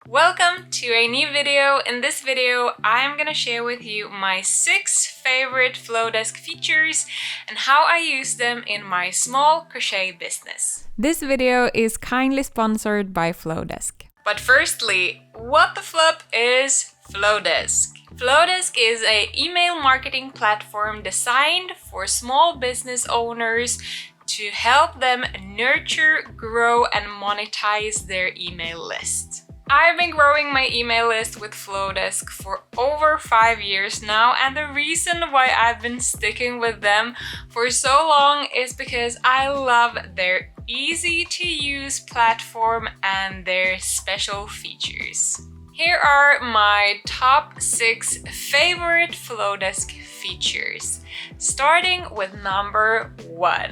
Welcome to a new video. In this video, I'm gonna share with you my 6 favorite Flodesk features and how I use them in my small crochet business. This video is kindly sponsored by Flodesk. But firstly, what the flip is Flodesk? Flodesk is an email marketing platform designed for small business owners to help them nurture, grow, and monetize their email list. I've been growing my email list with Flodesk for over 5 years now, and the reason why I've been sticking with them for so long is because I love their easy to use platform and their special features. Here are my top 6 favorite Flodesk features, starting with number 1.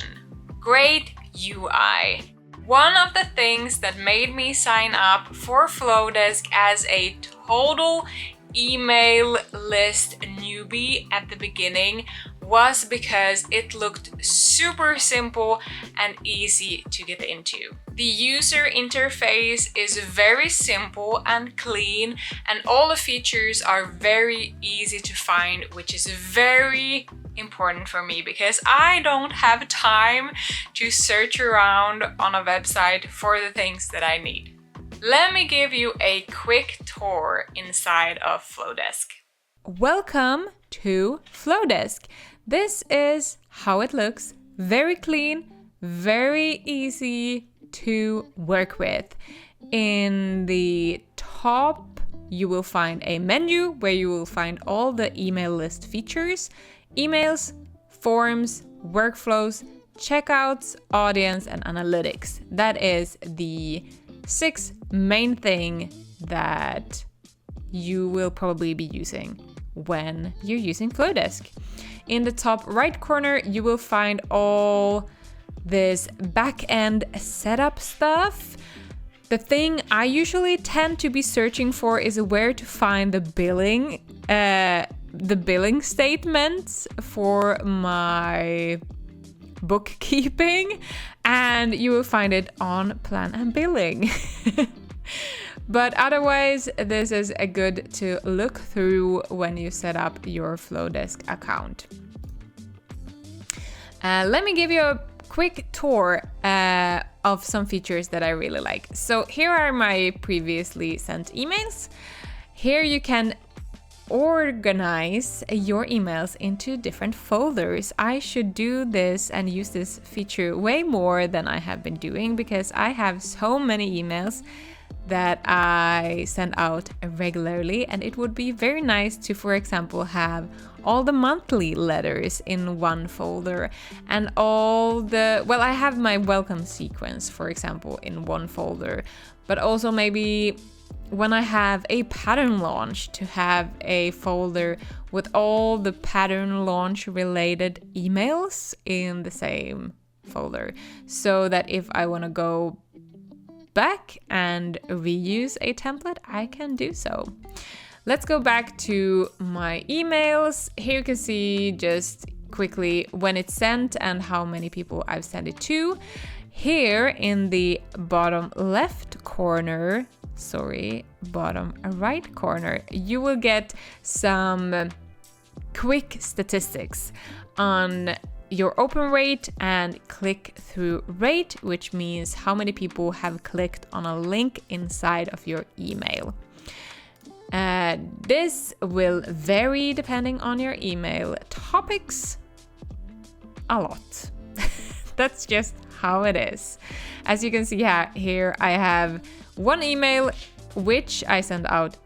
Great UI. One of the things that made me sign up for Flodesk as a total email list newbie at the beginning was because it looked super simple and easy to get into. The user interface is very simple and clean, and all the features are very easy to find, which is very important for me because I don't have time to search around on a website for the things that I need. Let me give you a quick tour inside of Flodesk. Welcome to Flodesk. This is how it looks. Very clean, very easy to work with. In the top, you will find a menu where you will find all the email list features, emails, forms, workflows, checkouts, audience, and analytics. That is the 6 main thing that you will probably be using when you're using Flodesk. In the top right corner, you will find all this back-end setup stuff. The thing I usually tend to be searching for is where to find the billing statements for my bookkeeping, and you will find it on Plan and Billing. But otherwise, this is a good to look through when you set up your Flodesk account. Let me give you a quick tour of some features that I really like. So here are my previously sent emails. Here you can organize your emails into different folders. I should do this and use this feature way more than I have been doing because I have so many emails that I send out regularly, and it would be very nice to, for example, have all the monthly letters in one folder and I have my welcome sequence, for example, in one folder, but also maybe when I have a pattern launch to have a folder with all the pattern launch related emails in the same folder, so that if I want to go back and reuse a template, I can do so. Let's go back to my emails. Here you can see just quickly when it's sent and how many people I've sent it to. Here in the bottom right corner, you will get some quick statistics on your open rate and click-through rate, which means how many people have clicked on a link inside of your email. This will vary depending on your email topics a lot. That's just how it is. As you can see here, I have one email which I sent out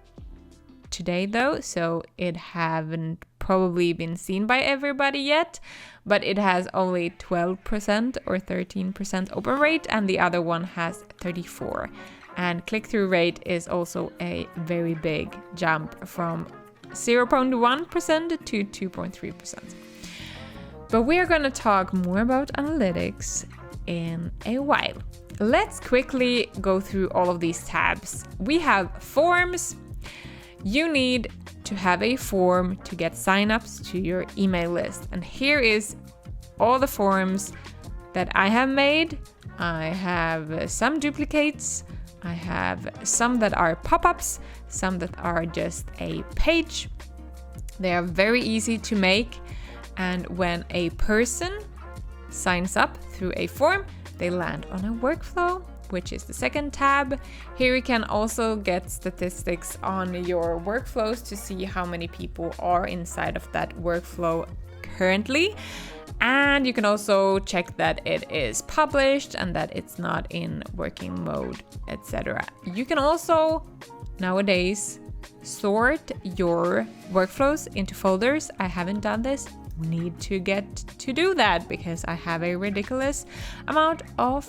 today though, so it haven't probably been seen by everybody yet, but it has only 12% or 13% open rate, and the other one has 34%. And click-through rate is also a very big jump from 0.1% to 2.3%. But we are going to talk more about analytics in a while. Let's quickly go through all of these tabs. We have forms. You need to have a form to get signups to your email list. And here is all the forms that I have made. I have some duplicates, I have some that are pop-ups, some that are just a page. They are very easy to make, and when a person signs up through a form, they land on a workflow, which is the second tab. Here you can also get statistics on your workflows to see how many people are inside of that workflow currently. And you can also check that it is published and that it's not in working mode, etc. You can also nowadays sort your workflows into folders. I haven't done this. Need to get to do that because I have a ridiculous amount of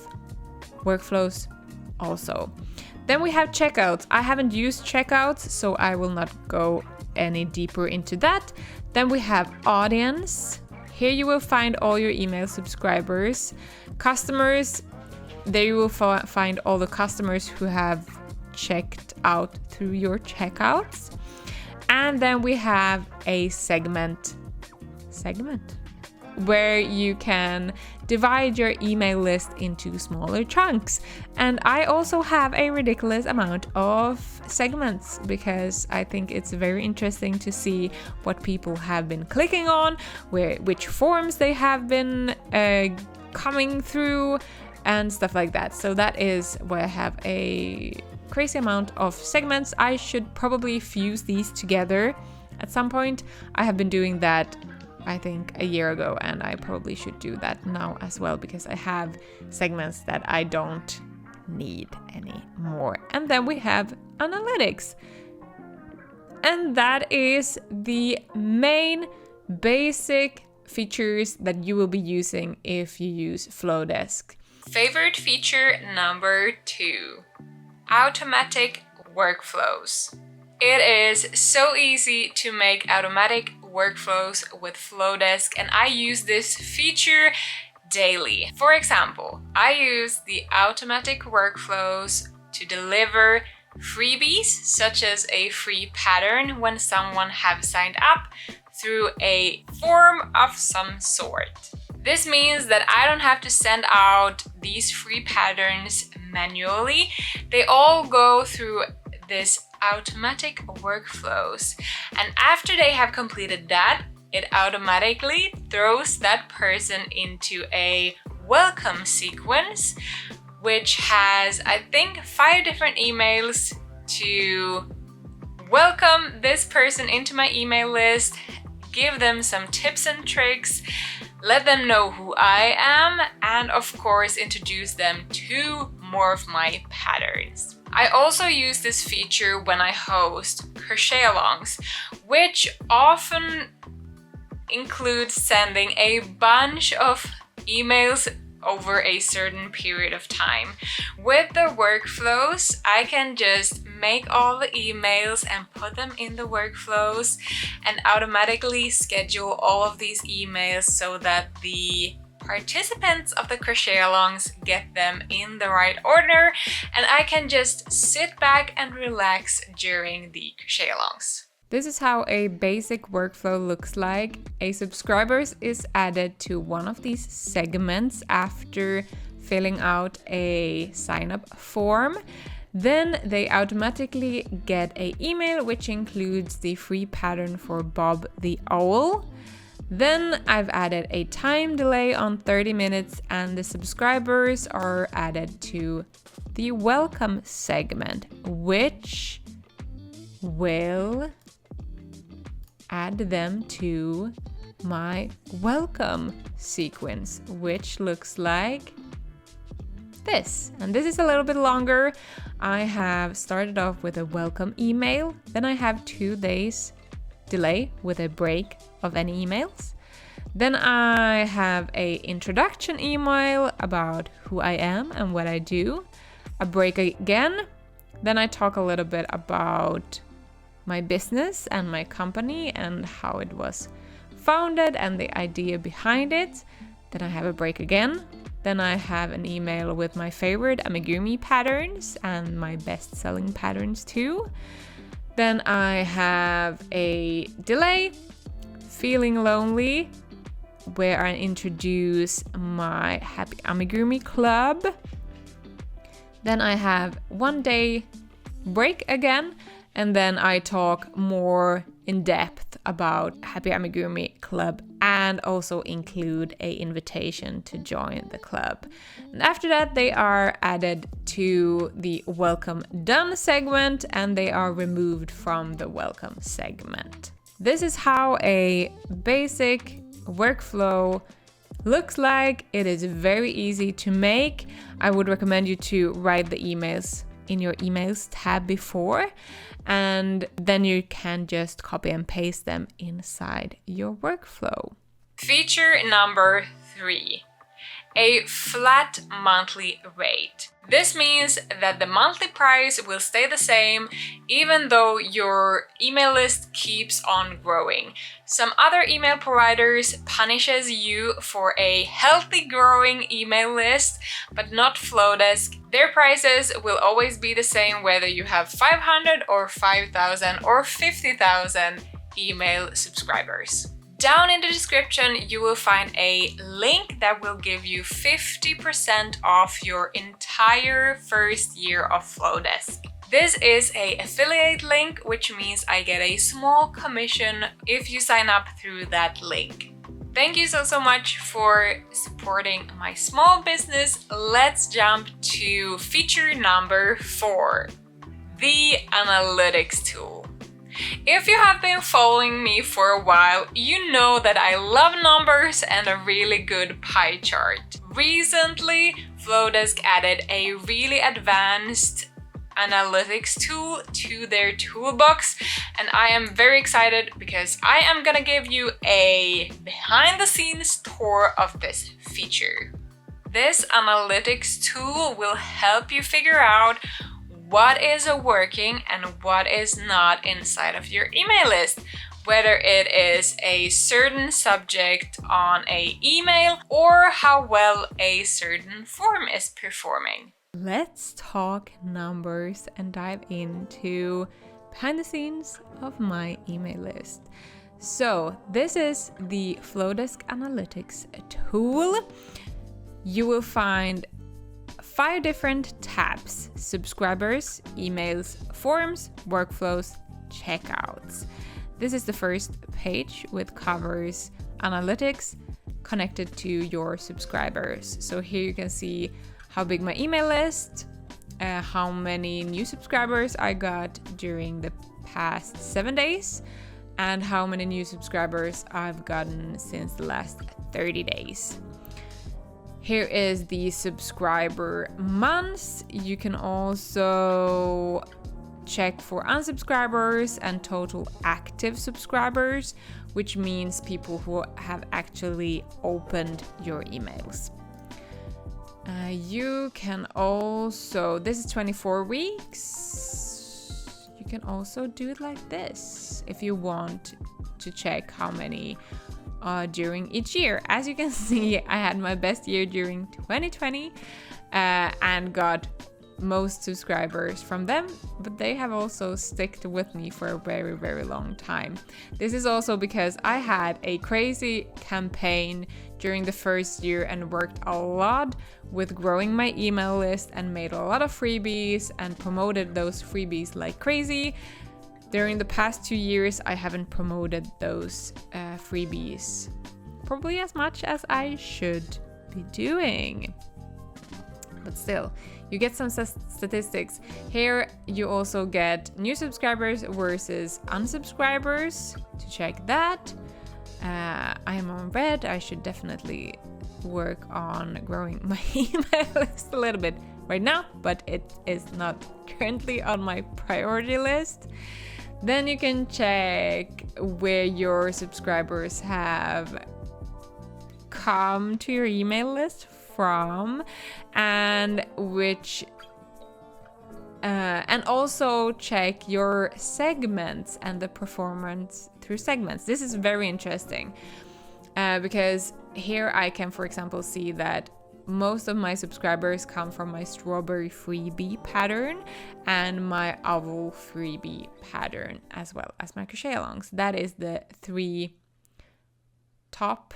workflows also. Then we have checkouts. I haven't used checkouts, so I will not go any deeper into that. Then we have audience. Here you will find all your email subscribers. Customers, there you will find all the customers who have checked out through your checkouts. And then we have a segment where you can divide your email list into smaller chunks. And I also have a ridiculous amount of segments because I think it's very interesting to see what people have been clicking on, which forms they have been coming through and stuff like that. So that is where I have a crazy amount of segments. I should probably fuse these together at some point. I have been doing that I think a year ago, and I probably should do that now as well because I have segments that I don't need anymore. And then we have analytics. And that is the main basic features that you will be using if you use Flodesk. Favorite feature number 2, automatic workflows. It is so easy to make automatic workflows with Flodesk, and I use this feature daily. For example, I use the automatic workflows to deliver freebies, such as a free pattern when someone have signed up through a form of some sort. This means that I don't have to send out these free patterns manually. They all go through this automatic workflows, and after they have completed that, it automatically throws that person into a welcome sequence, which has, I think, 5 different emails to welcome this person into my email list, give them some tips and tricks, let them know who I am, and of course introduce them to more of my patterns. I also use this feature when I host crochet alongs, which often includes sending a bunch of emails over a certain period of time. With the workflows, I can just make all the emails and put them in the workflows and automatically schedule all of these emails so that the participants of the crochet alongs get them in the right order, and I can just sit back and relax during the crochet alongs. This is how a basic workflow looks like. A subscriber is added to one of these segments after filling out a sign-up form. Then they automatically get an email which includes the free pattern for Bob the Owl. Then I've added a time delay on 30 minutes, and the subscribers are added to the welcome segment, which will add them to my welcome sequence, which looks like this. And this is a little bit longer. I have started off with a welcome email, then I have 2 days delay with a break of any emails. Then I have a introduction email about who I am and what I do, a break again. Then I talk a little bit about my business and my company and how it was founded and the idea behind it. Then I have a break again. Then I have an email with my favorite amigurumi patterns and my best-selling patterns too. Then I have a delay, feeling lonely, where I introduce my Happy Amigurumi Club. Then I have 1 day break again, and then I talk more in depth about Happy Amigurumi Club and also include a invitation to join the club. And after that, they are added to the Welcome Done segment and they are removed from the Welcome segment. This is how a basic workflow looks like. It is very easy to make. I would recommend you to write the emails in your emails tab before, and then you can just copy and paste them inside your workflow. Feature number 3. A flat monthly rate. This means that the monthly price will stay the same even though your email list keeps on growing. Some other email providers punishes you for a healthy growing email list, but not Flodesk. Their prices will always be the same whether you have 500 or 5,000 or 50,000 email subscribers. Down in the description, you will find a link that will give you 50% off your entire first year of Flodesk. This is an affiliate link, which means I get a small commission if you sign up through that link. Thank you so much for supporting my small business. Let's jump to feature number 4, the analytics tool. If you have been following me for a while, you know that I love numbers and a really good pie chart. Recently, Flodesk added a really advanced analytics tool to their toolbox, and I am very excited because I am gonna give you a behind-the-scenes tour of this feature. This analytics tool will help you figure out what is working and what is not inside of your email list, whether it is a certain subject on an email or how well a certain form is performing. Let's talk numbers and dive into behind the scenes of my email list. So this is the Flodesk Analytics tool. You will find 5 different tabs: subscribers, emails, forms, workflows, checkouts. This is the first page, which covers analytics connected to your subscribers. So here you can see how big my email list, how many new subscribers I got during the past 7 days, and how many new subscribers I've gotten since the last 30 days. Here is the subscriber months. You can also check for unsubscribers and total active subscribers, which means people who have actually opened your emails. You can also, this is 24 weeks. You can also do it like this if you want to check how many during each year. As you can see, I had my best year during 2020 and got most subscribers from them, but they have also stuck with me for a very, very long time. This is also because I had a crazy campaign during the first year and worked a lot with growing my email list and made a lot of freebies and promoted those freebies like crazy. During the past 2 years, I haven't promoted those freebies probably as much as I should be doing. But still, you get some statistics. Here you also get new subscribers versus unsubscribers. To check that, I am on red. I should definitely work on growing my email list a little bit right now, but it is not currently on my priority list. Then you can check where your subscribers have come to your email list from, and which and also check your segments and the performance through segments. This is very interesting because here I can, for example, see that most of my subscribers come from my strawberry freebie pattern and my owl freebie pattern, as well as my crochet alongs. That is the 3 top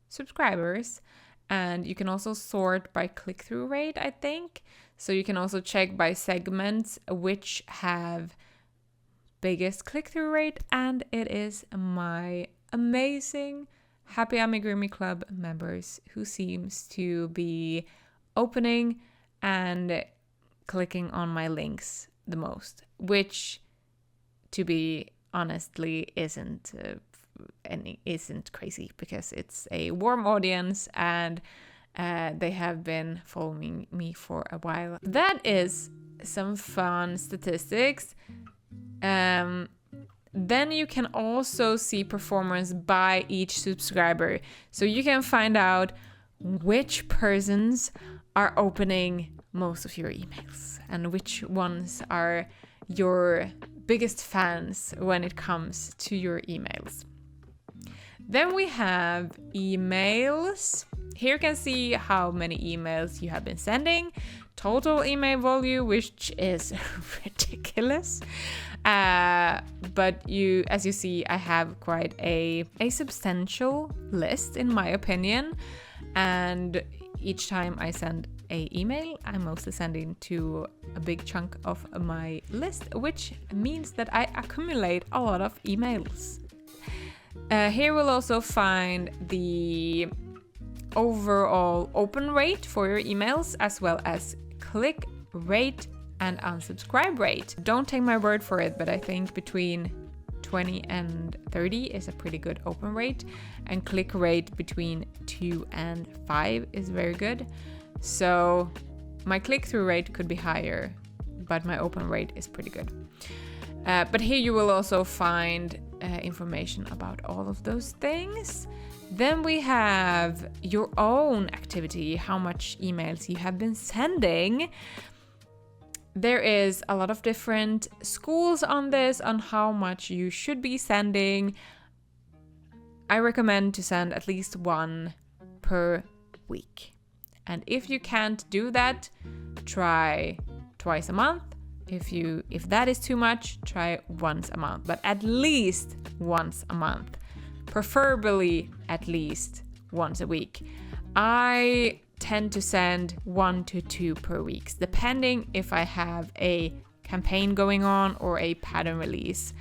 subscribers. And you can also sort by click-through rate, I think. So you can also check by segments which have biggest click-through rate, and it is my amazing Happy Amigurumi Club members who seems to be opening and clicking on my links the most, which, to be honestly, isn't crazy because it's a warm audience and they have been following me for a while. That is some fun statistics. Then you can also see performance by each subscriber. So you can find out which persons are opening most of your emails and which ones are your biggest fans when it comes to your emails. Then we have emails. Here you can see how many emails you have been sending, total email volume, which is ridiculous. But as you see, I have quite a substantial list in my opinion. And each time I send an email, I'm mostly sending to a big chunk of my list, which means that I accumulate a lot of emails. Here we'll also find the overall open rate for your emails, as well as click rate and unsubscribe rate. Don't take my word for it, but I think between 20 and 30 is a pretty good open rate, and click rate between 2 and 5 is very good. So my click-through rate could be higher, but my open rate is pretty good. But here you will also find information about all of those things. Then we have your own activity, how much emails you have been sending. There is a lot of different schools on this, on how much you should be sending. I recommend to send at least one per week. And if you can't do that, try twice a month. If that is too much, try once a month, but at least once a month. Preferably at least once a week. I tend to send 1 to 2 per week, depending if I have a campaign going on or a pattern release.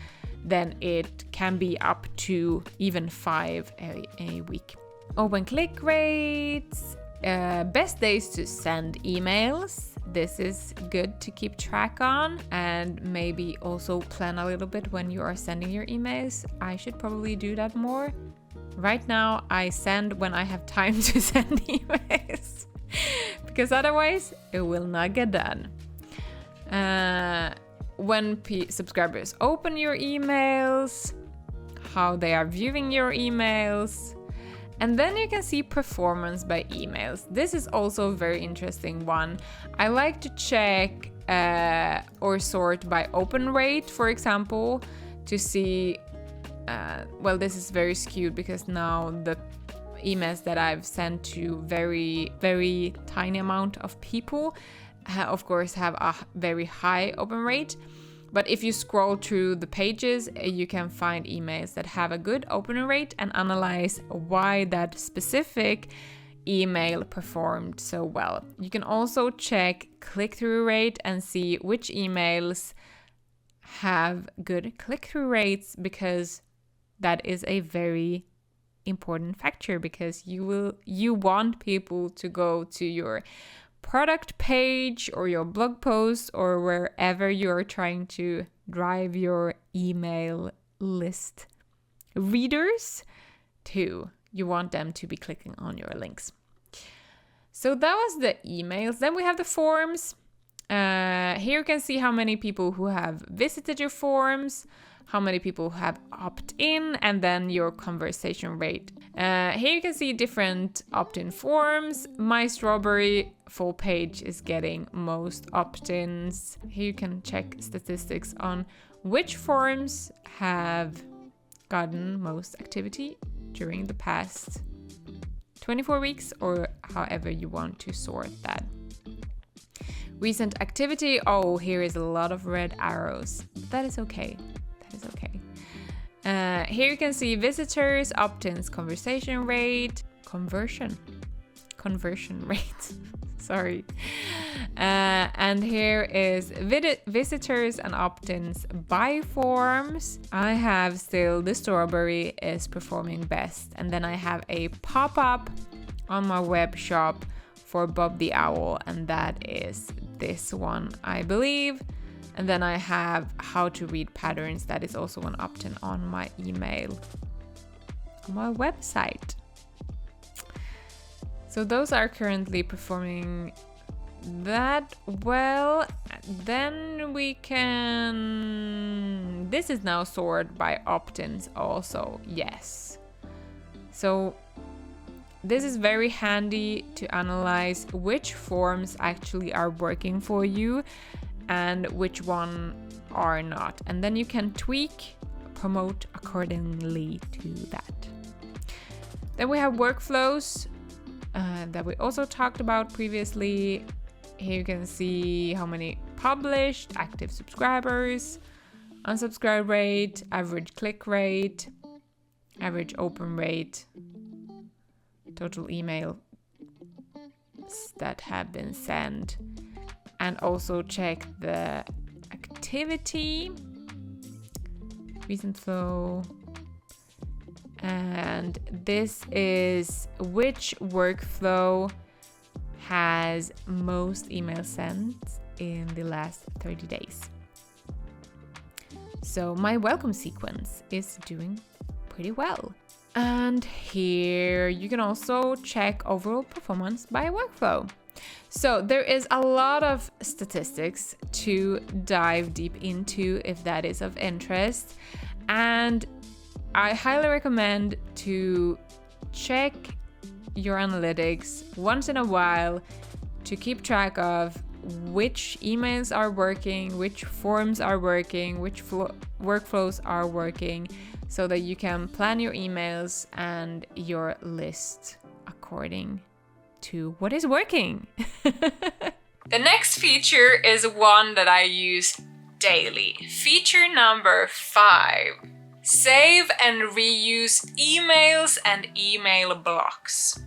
Then it can be up to even 5 a week. Open click rates, best days to send emails. This is good to keep track on, and maybe also plan a little bit when you are sending your emails. I should probably do that more. Right now, I send when I have time to send emails because otherwise it will not get done. When subscribers open your emails, how they are viewing your emails, and then you can see performance by emails. This is also a very interesting one. I like to check or sort by open rate, for example, to see, well, this is very skewed because now the emails that I've sent to very, very tiny amount of people, of course, have a very high open rate. But if you scroll through the pages, you can find emails that have a good open rate and analyze why that specific email performed so well. You can also check click-through rate and see which emails have good click-through rates, because that is a very important factor, because you want people to go to your product page or your blog post or wherever you're trying to drive your email list readers to. You want them to be clicking on your links. So that was the emails. Then we have the forms. Here you can see how many people who have visited your forms, how many people have opted in, and then your conversation rate. Here you can see different opt-in forms. My Strawberry full page is getting most opt-ins. Here you can check statistics on which forms have gotten most activity during the past 24 weeks, or however you want to sort that. Recent activity, oh, here is a lot of red arrows. That is okay. That is okay. Here you can see visitors, opt-ins, conversation rate, conversion rate. Sorry. And here is visitors and opt-ins by forms. I have still the strawberry is performing best. And then I have a pop-up on my web shop for Bob the Owl, and that is this one, I believe. And then I have how to read patterns. That is also an opt-in on my email, on my website. So those are currently performing that well. Then we can, this is now sorted by opt-ins also, yes. So this is very handy to analyze which forms actually are working for you and which one are not. And then you can tweak, promote accordingly to that. Then we have workflows that we also talked about previously. Here you can see how many published, active subscribers, unsubscribe rate, average click rate, average open rate, total emails that have been sent, and also check the activity, recent flow, and this is which workflow has most emails sent in the last 30 days. So my welcome sequence is doing pretty well. And here you can also check overall performance by workflow. So there is a lot of statistics to dive deep into if that is of interest. And I highly recommend to check your analytics once in a while to keep track of which emails are working, which forms are working, which workflows are working, so that you can plan your emails and your list according to what is working. The next feature is one that I use daily. Feature number 5. Save and reuse emails and email blocks.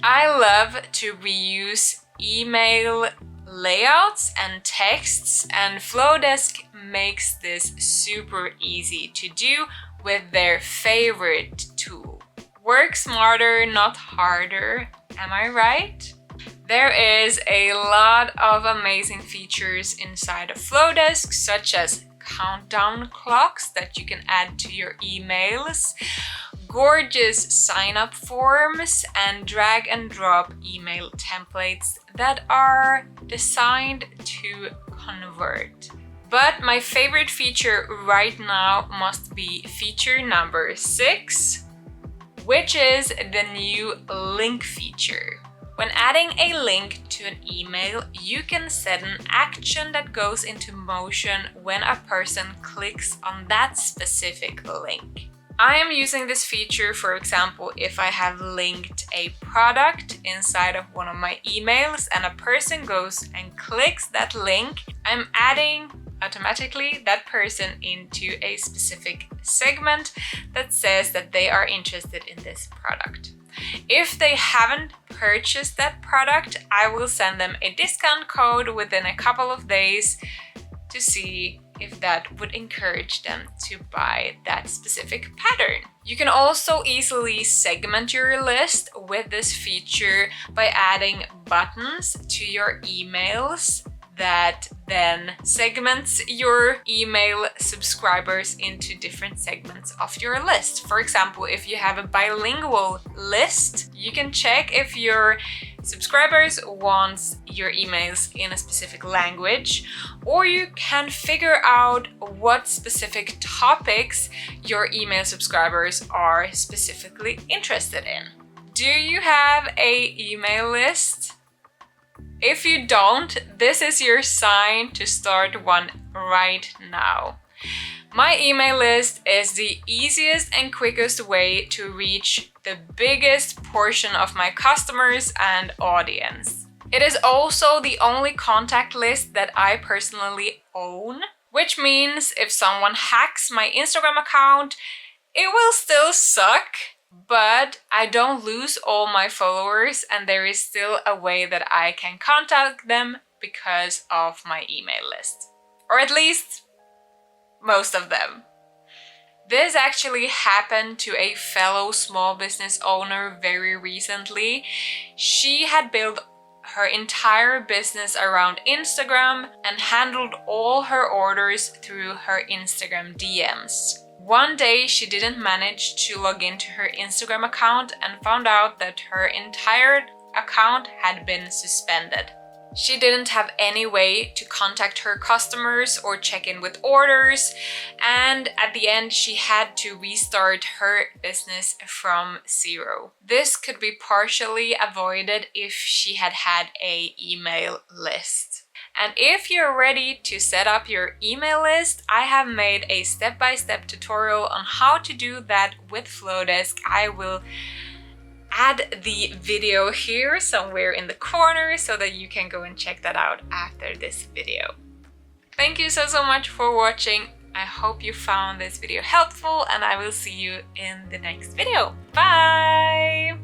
I love to reuse email layouts and texts, and Flodesk makes this super easy to do with their favorite tool. Work smarter, not harder. Am I right? There is a lot of amazing features inside of Flodesk, such as countdown clocks that you can add to your emails, gorgeous sign-up forms, and drag and drop email templates that are designed to convert. But my favorite feature right now must be feature number 6, which is the new link feature. When adding a link to an email, you can set an action that goes into motion when a person clicks on that specific link. I am using this feature, for example, if I have linked a product inside of one of my emails and a person goes and clicks that link, I'm adding automatically that person into a specific segment that says that they are interested in this product. If they haven't purchased that product, I will send them a discount code within a couple of days to see if that would encourage them to buy that specific pattern. You can also easily segment your list with this feature by adding buttons to your emails that then segments your email subscribers into different segments of your list. For example, if you have a bilingual list, you can check if your subscribers want your emails in a specific language, or you can figure out what specific topics your email subscribers are specifically interested in. Do you have an email list? If you don't, this is your sign to start one right now. My email list is the easiest and quickest way to reach the biggest portion of my customers and audience. It is also the only contact list that I personally own, which means if someone hacks my Instagram account, it will still suck, but I don't lose all my followers and there is still a way that I can contact them because of my email list, or at least most of them. This actually happened to a fellow small business owner very recently. She had built her entire business around Instagram and handled all her orders through her Instagram DMs. One day she didn't manage to log into her Instagram account and found out that her entire account had been suspended. She didn't have any way to contact her customers or check in with orders, and at the end she had to restart her business from zero. This could be partially avoided if she had had an email list. And if you're ready to set up your email list, I have made a step-by-step tutorial on how to do that with Flodesk. I will add the video here somewhere in the corner so that you can go and check that out after this video. Thank you so much for watching. I hope you found this video helpful, and I will see you in the next video. Bye!